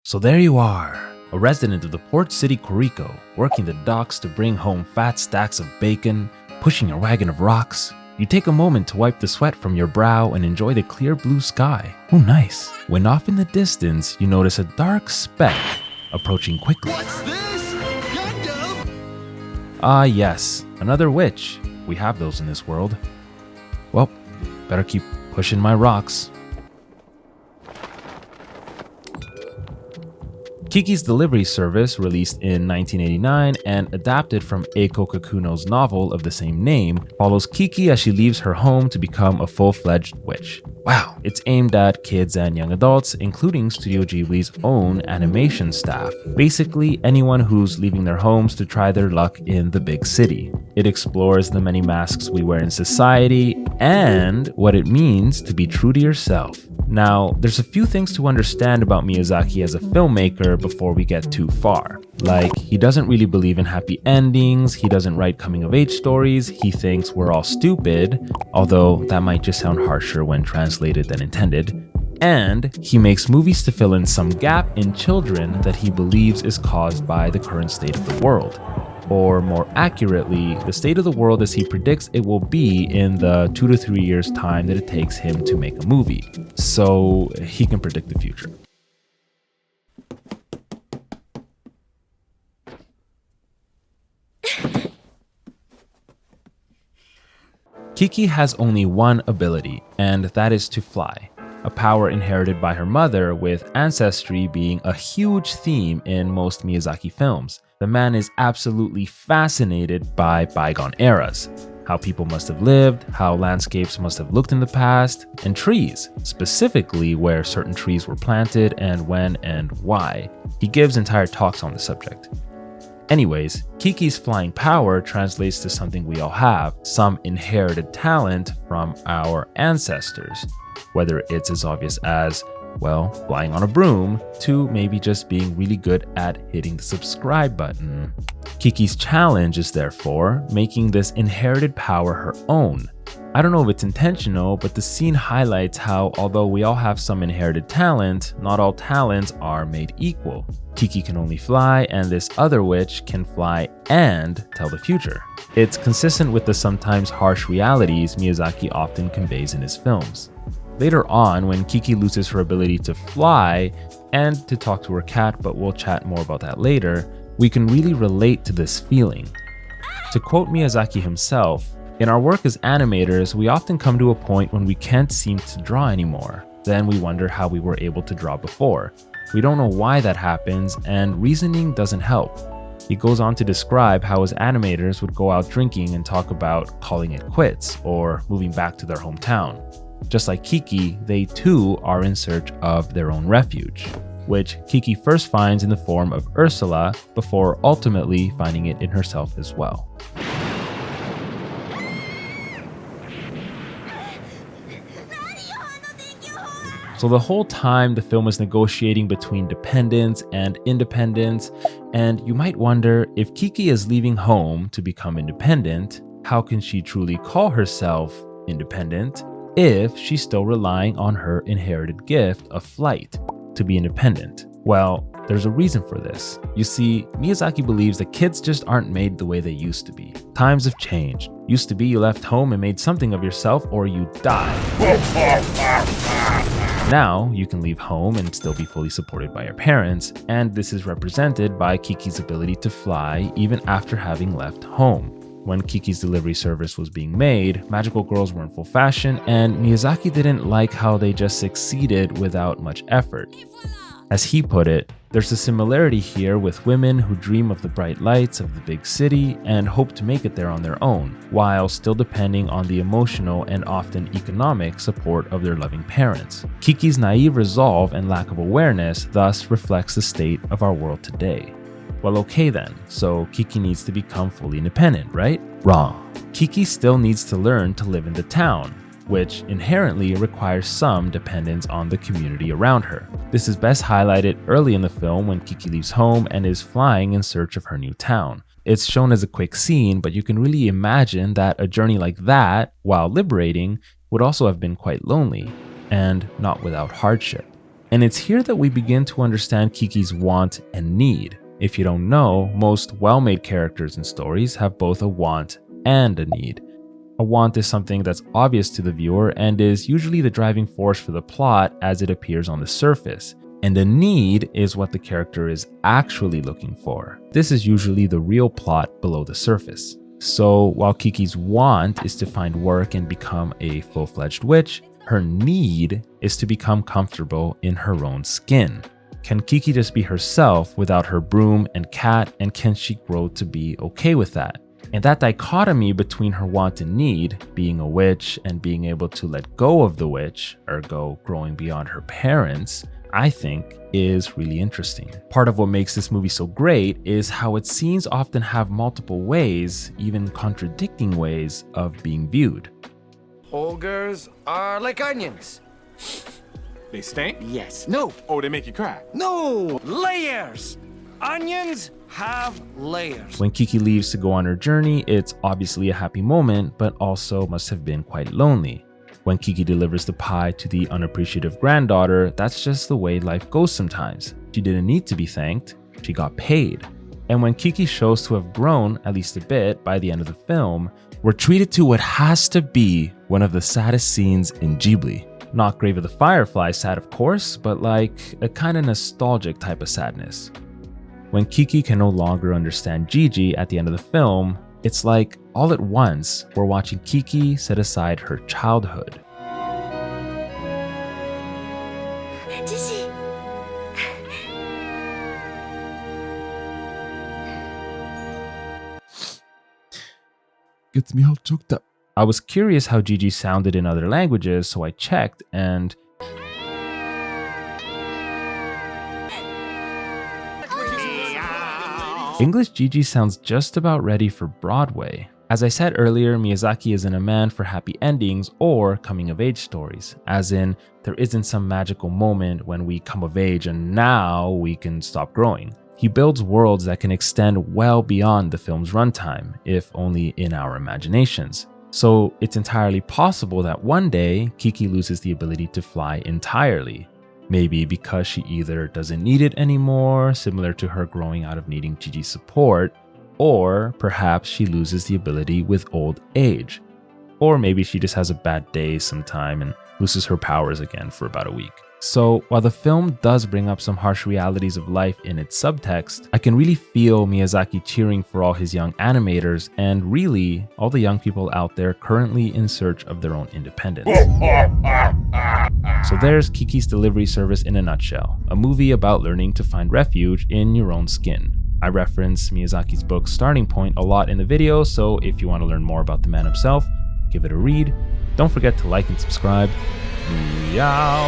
So there you are, a resident of the port city Koriko, working the docks to bring home fat stacks of bacon, pushing your wagon of rocks. You take a moment to wipe the sweat from your brow and enjoy the clear blue sky. Oh nice. When off in the distance, you notice a dark speck approaching quickly. What's this? Gundam! Ah yes, another witch. We have those in this world. Well, better keep pushing my rocks. Kiki's Delivery Service, released in 1989 and adapted from Eiko Kakuno's novel of the same name, follows Kiki as she leaves her home to become a full-fledged witch. Wow, it's aimed at kids and young adults, including Studio Ghibli's own animation staff. Basically, anyone who's leaving their homes to try their luck in the big city. It explores the many masks we wear in society and what it means to be true to yourself. Now, there's a few things to understand about Miyazaki as a filmmaker before we get too far. Like, he doesn't really believe in happy endings, he doesn't write coming-of-age stories, he thinks we're all stupid, although that might just sound harsher when translated than intended. And he makes movies to fill in some gap in children that he believes is caused by the current state of the world. Or more accurately, the state of the world as he predicts it will be in the 2 to 3 years' time that it takes him to make a movie. So he can predict the future. Kiki has only one ability, and that is to fly. A power inherited by her mother, with ancestry being a huge theme in most Miyazaki films. The man is absolutely fascinated by bygone eras, how people must have lived, how landscapes must have looked in the past, and trees, specifically where certain trees were planted and when and why. He gives entire talks on the subject. Anyways, Kiki's flying power translates to something we all have, some inherited talent from our ancestors. Whether it's as obvious as, well, flying on a broom, to maybe just being really good at hitting the subscribe button. Kiki's challenge is therefore making this inherited power her own. I don't know if it's intentional, but the scene highlights how, although we all have some inherited talent, not all talents are made equal. Kiki can only fly, and this other witch can fly and tell the future. It's consistent with the sometimes harsh realities Miyazaki often conveys in his films. Later on, when Kiki loses her ability to fly and to talk to her cat, but we'll chat more about that later, we can really relate to this feeling. To quote Miyazaki himself, "In our work as animators, we often come to a point when we can't seem to draw anymore. Then we wonder how we were able to draw before. We don't know why that happens, and reasoning doesn't help." He goes on to describe how his animators would go out drinking and talk about calling it quits or moving back to their hometown. Just like Kiki, they too are in search of their own refuge, which Kiki first finds in the form of Ursula before ultimately finding it in herself as well. So the whole time the film is negotiating between dependence and independence, and you might wonder, if Kiki is leaving home to become independent, how can she truly call herself independent if she's still relying on her inherited gift of flight to be independent? Well, there's a reason for this. You see, Miyazaki believes that kids just aren't made the way they used to be. Times have changed. Used to be you left home and made something of yourself or you died. Now, you can leave home and still be fully supported by your parents, and this is represented by Kiki's ability to fly even after having left home. When Kiki's Delivery Service was being made, magical girls were in full fashion, and Miyazaki didn't like how they just succeeded without much effort. As he put it, there's a similarity here with women who dream of the bright lights of the big city and hope to make it there on their own, while still depending on the emotional and often economic support of their loving parents. Kiki's naive resolve and lack of awareness thus reflects the state of our world today. Well, okay then, so Kiki needs to become fully independent, right? Wrong. Kiki still needs to learn to live in the town, which inherently requires some dependence on the community around her. This is best highlighted early in the film when Kiki leaves home and is flying in search of her new town. It's shown as a quick scene, but you can really imagine that a journey like that, while liberating, would also have been quite lonely, and not without hardship. And it's here that we begin to understand Kiki's want and need. If you don't know, most well-made characters in stories have both a want and a need. A want is something that's obvious to the viewer and is usually the driving force for the plot as it appears on the surface. And a need is what the character is actually looking for. This is usually the real plot below the surface. So while Kiki's want is to find work and become a full-fledged witch, her need is to become comfortable in her own skin. Can Kiki just be herself without her broom and cat, and can she grow to be okay with that? And that dichotomy between her want and need, being a witch and being able to let go of the witch, ergo growing beyond her parents, I think is really interesting. Part of what makes this movie so great is how its scenes often have multiple ways, even contradicting ways, of being viewed. Ogres are like onions. They stink? Yes. No. Oh, they make you cry? No. Layers. Onions have layers. When Kiki leaves to go on her journey, it's obviously a happy moment, but also must have been quite lonely. When Kiki delivers the pie to the unappreciative granddaughter, that's just the way life goes sometimes. She didn't need to be thanked, she got paid. And when Kiki shows to have grown, at least a bit, by the end of the film, we're treated to what has to be one of the saddest scenes in Ghibli. Not Grave of the Firefly sad, of course, but like a kind of nostalgic type of sadness. When Kiki can no longer understand Gigi at the end of the film, it's like all at once we're watching Kiki set aside her childhood. Gigi. Gets me all choked up. I was curious how Gigi sounded in other languages, so I checked, and English Gigi sounds just about ready for Broadway. As I said earlier, Miyazaki isn't a man for happy endings or coming-of-age stories, as in, there isn't some magical moment when we come of age and now we can stop growing. He builds worlds that can extend well beyond the film's runtime, if only in our imaginations. So it's entirely possible that one day, Kiki loses the ability to fly entirely. Maybe because she either doesn't need it anymore, similar to her growing out of needing Gigi's support, or perhaps she loses the ability with old age. Or maybe she just has a bad day sometime and loses her powers again for about a week. So while the film does bring up some harsh realities of life in its subtext, I can really feel Miyazaki cheering for all his young animators and really all the young people out there currently in search of their own independence. So there's Kiki's Delivery Service in a nutshell, a movie about learning to find refuge in your own skin. I reference Miyazaki's book Starting Point a lot in the video, so if you want to learn more about the man himself, give it a read. Don't forget to like and subscribe. Meow.